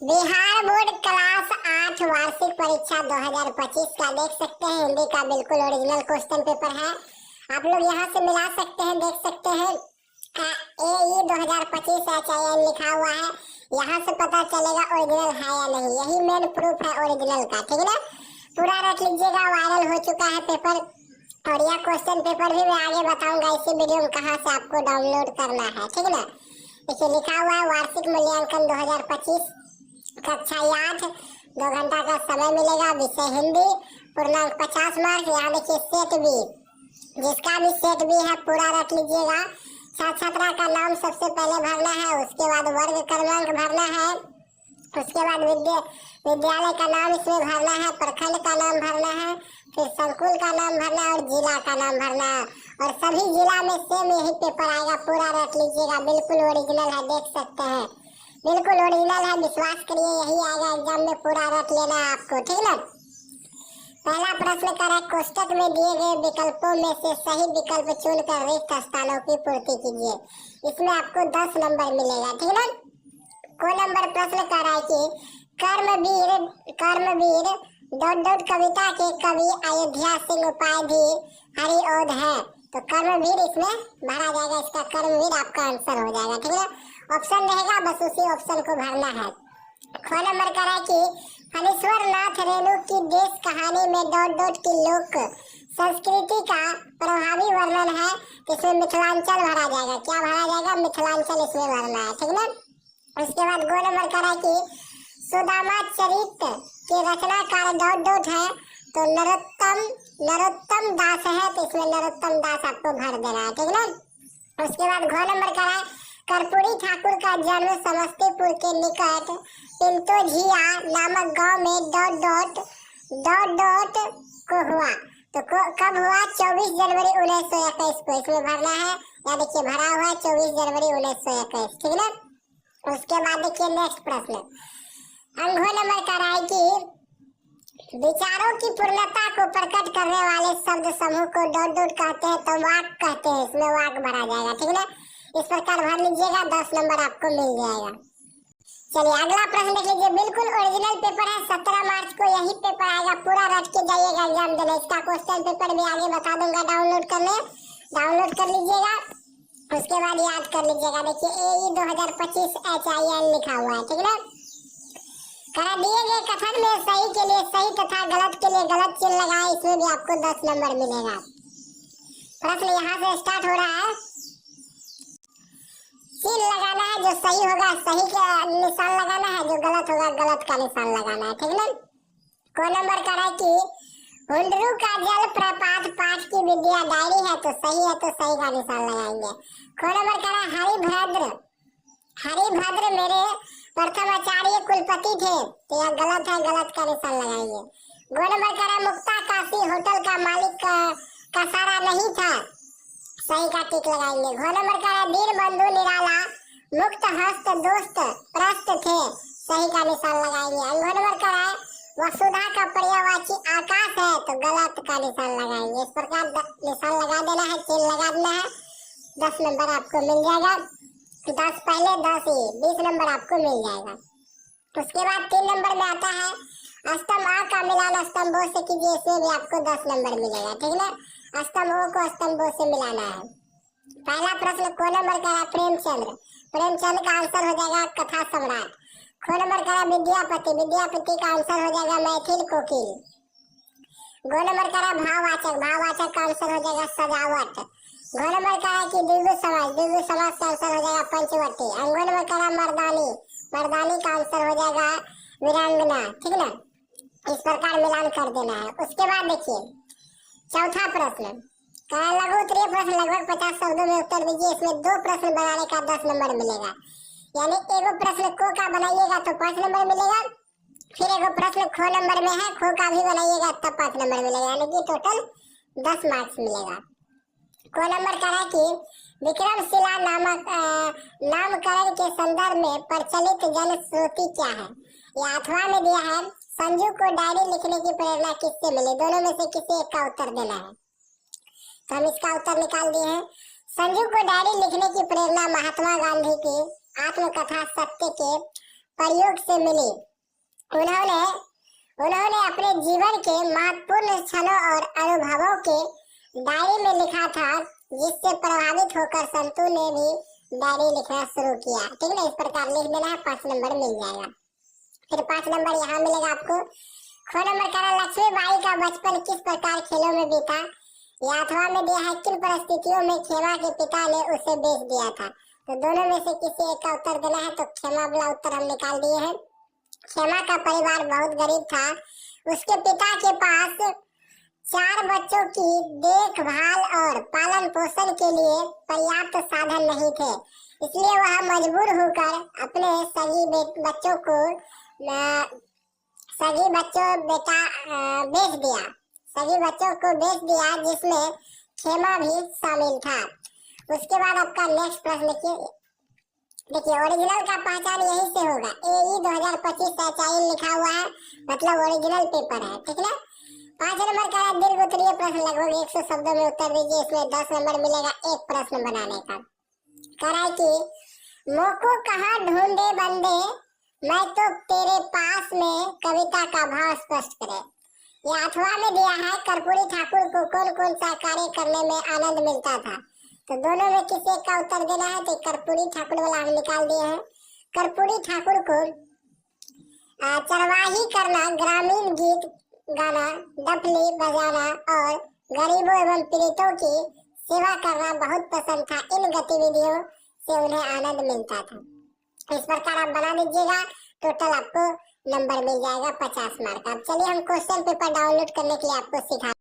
Bihar board class 8 वार्षिक परीक्षा 2025 का देख सकते हैं। हिंदी का बिल्कुल ओरिजिनल क्वेश्चन पेपर है। आप लोग यहाँ से मिला सकते हैं, देख सकते हैं। AE 2025 HIN लिखा हुआ है। यहाँ से पता चलेगा ओरिजिनल है या नहीं। यही मेन प्रूफ है ओरिजिनल का, ठीक है ना। पूरा रख लीजिएगा, वायरल हो चुका है पेपर। और यह क्वेश्चन पेपर भी मैं आगे बताऊंगा इसी वीडियो में कहाँ से आपको डाउनलोड करना है, ठीक है ना। इसे लिखा हुआ है वार्षिक मूल्यांकन 2025 कक्षा 8, 2 घंटा का समय मिलेगा। विषय हिंदी, पूर्णांक 50 मार्क्स। यहाँ देखिए सेट बी, जिसका भी सेट बी है पूरा रख लीजिएगा। छात्र छात्रा का नाम सबसे पहले भरना है, उसके बाद वर्ग क्रमांक भरना है, उसके बाद विद्यालय का नाम इसमें भरना है, प्रखंड का नाम भरना है, फिर संकुल का नाम भरना है और जिला का नाम भरना है। और सभी जिला में सेम यही पेपर आएगा, पूरा रख लीजिएगा। बिल्कुल ओरिजिनल है, देख सकते हैं, बिल्कुल ओरिजिनल है। विश्वास करिए यही आएगा एग्जाम में, पूरा रख लेना है आपको, ठीक है ना। पहला प्रश्न करें, कोष्टक में दिए गए विकल्पों में से सही विकल्प चुनकर रिक्त स्थानों की पूर्ति कीजिए। इसमें आपको 10 नंबर मिलेगा, ठीक है ना। को नंबर प्रश्न कर रहा है कि कर्मवीर कविता के कवि अयोध्या सिंह उपाधि हरिओध है। तो कर्मवीर इसमें भरा जाएगा, इसका कर्मवीर आपका आंसर हो जाएगा, ठीक है। ऑप्शन रहेगा, बस उसी ऑप्शन को भरना है। ख नंबर करा कि फणीश्वर नाथ रेणु की देश कहानी में ... की लोक संस्कृति का प्रभावी वर्णन है। इसमें मिथिलांचल भरा जाएगा। क्या भरा जाएगा? मिथिलांचल इसमें भरना है, ठीक है ना। उसके बाद गो नंबर करा कि सुदामा चरित के रचनाकार ... है। तो नरोत्तम दास है, तो इसमें नरोत्तम दास आपको भर देना है, ठीक है ना। उसके बाद घ नंबर करा कर्पूरी ठाकुर का जन्म समस्तीपुर के निकट पिंतोझिया नामक गांव में ... को हुआ। तो कब हुआ? 24 जनवरी 1921 को। इसमें भरना है, या देखिए भरा हुआ है 24 जनवरी 1921, ठीक है ना। उसके बाद देखिए नेक्स्ट प्रश्न, अंगो नंबर का है कि विचारों की पूर्णता को प्रकट करने वाले शब्द समूह को ... कहते हैं, तो वाक कहते हैं। इसमें वाक भरा जाएगा, ठीक है ना। इस प्रकार भर लीजिएगा, 10 नंबर आपको मिल जाएगा। चलिए अगला प्रश्न देख लीजिए। बिल्कुल ओरिजिनल पेपर है, 17 मार्च को यही पेपर आएगा। पूरा रट के जाइएगा एग्जाम देने। इसका क्वेश्चन पेपर भी आगे बता दूंगा डाउनलोड कर लीजिएगा। उसके बाद याद कर लीजिएगा। देखिए AE 2025 HIN लिखा हुआ है, ठीक है ना। करा दिए गए कथन में सही के लिए सही तथा गलत के लिए गलत चिन्ह लगाए। इसमें भी आपको 10 नंबर मिलेगा। प्रश्न यहाँ से स्टार्ट हो रहा है। चिन्ह लगाना है, जो सही होगा सही का निशान लगाना है, जो गलत होगा गलत का निशान लगाना है, ठीक है ना। को नंबर करा कि हुंडरू का जल प्रपात पाठ की विद्या डायरी है, तो सही है, तो सही का निशान लगाएंगे। को नंबर करा हरिभद्र मेरे प्रथम आचार्य कुलपति थे, तो यह गलत है, गलत का निशान लगाएंगे। गो नंबर करा मुक्ता काशी होटल का मालिक का सारा नहीं था, सही का टिक लगाएंगे। घ नंबर करा दीन बंधु निराला मुक्त हस्त दोस्त प्रस्त थे, सही का निशान लगाएंगे। घ नंबर करा वसुधा का पर्यायवाची आकाश है, तो गलत का निशान लगाएंगे। इस प्रकार निशान लगा देना है, चिन्ह लगा देना है। 10 नंबर आपको मिल जाएगा। 10 पहले 10 ही 20 नंबर आपको मिल जाएगा। उसके बाद 3 नंबर में आता है अष्टम आ का मिलान अष्टम बो से कीजिए। इसमें भी आपको 10 नंबर मिलेगा, ठीक है ना। अष्टम ओ को अष्टम बो से मिलाना है। पहला प्रश्न को नंबर का है प्रेमचंद का आंसर हो जाएगा कथा सम्राट। खो नंबर का है विद्यापति का आंसर हो जाएगा मैथिल कोकिल। गो नंबर का है भाववाचक का आंसर हो जाएगा सजावट। घ नंबर का है कि दिव्य समाज का आंसर हो जाएगा पंचवटी। अंगो नंबर का है मर्दानी का आंसर हो जाएगा वीरांगना, ठीक है ना। इस प्रकार मिलान कर देना है। उसके बाद देखिए चौथा प्रश्न, लघु उत्तरीय प्रश्न लगभग 50 शब्दों में उत्तर दीजिए। इसमें 2 प्रश्न बनाने का 10 नंबर मिलेगा। यानी एगो प्रश्न को का बनाइएगा तो 5 नंबर मिलेगा, फिर एगो प्रश्न खो नंबर में है, खो का भी बनाइएगा तब 5 नंबर मिलेगा, यानी कि टोटल 10 मार्क्स मिलेगा। को नंबर का है कि विक्रमशिला नामकरण के संदर्भ में प्रचलित जनश्रुति क्या है? यह अथवा में दिया है। संजू को डायरी लिखने की प्रेरणा किससे मिली? दोनों में से किसी एक का उत्तर देना है। तो हम इसका उत्तर निकाल दिए हैं। संजू को डायरी लिखने की प्रेरणा महात्मा गांधी की आत्मकथा सत्य के प्रयोग से मिली। उन्होंने अपने जीवन के महत्वपूर्ण क्षणों और अनुभवों के डायरी में लिखा था, जिससे प्रभावित होकर संतू ने भी डायरी लिखना शुरू किया। ठीक है, इस प्रकार लिख देना है, 5 नंबर मिल जाएगा। फिर 5 नंबर यहाँ मिलेगा आपको। ख नंबर कह रहा लक्ष्मीबाई का बचपन किस प्रकार खेलों में बीता। यह अथवा में दिया है, किन परिस्थितियों में खेमा के पिता ने उसे बेच दिया था। तो दोनों में से किसी एक का उत्तर देना है। तो खेमा वाला उत्तर हम निकाल दिए हैं। खेमा का परिवार बहुत गरीब था। उसके पिता के पास 4 बच्चों की देखभाल और पालन पोषण के लिए पर्याप्त साधन नहीं थे, इसलिए वह मजबूर होकर अपने सगी बच्चों को बेच दिया, जिसमें खेमा भी शामिल था। उसके बाद आपका नेक्स्ट प्रश्न देखिए ओरिजिनल का पहचान यही से होगा। AE 2025 सच्चाई लिखा हुआ है, मतलब ओरिजिनल पेपर है। ठीक है, 5 नंबर का दीर्घ उत्तरीय प्रश्न, लगभग 100 शब्दों में उत्तर दीजिए। इसमें 10 नंबर मिलेगा एक प्रश्न बनाने का। कह रहा है कि मोको कहाँ ढूंढे बंदे, मैं तो तेरे पास में, कविता का भाव स्पष्ट करे। यह अथवा में दिया है, कर्पूरी ठाकुर को कौन कौन सा कार्य करने में आनंद मिलता था। तो दोनों में किसी एक का उत्तर देना है। तो कर्पूरी ठाकुर वाला हम निकाल दिए हैं। कर्पूरी ठाकुर को चरवाही करना, ग्रामीण गीत गाना, डफली बजाना और गरीबों एवं पीड़ितों की सेवा करना बहुत पसंद था। इन गतिविधियों से उन्हें आनंद मिलता था। इस प्रकार आप बना लीजिएगा, टोटल आपको नंबर मिल जाएगा 50 मार्क। अब चलिए हम क्वेश्चन पेपर डाउनलोड करने के लिए आपको सिखा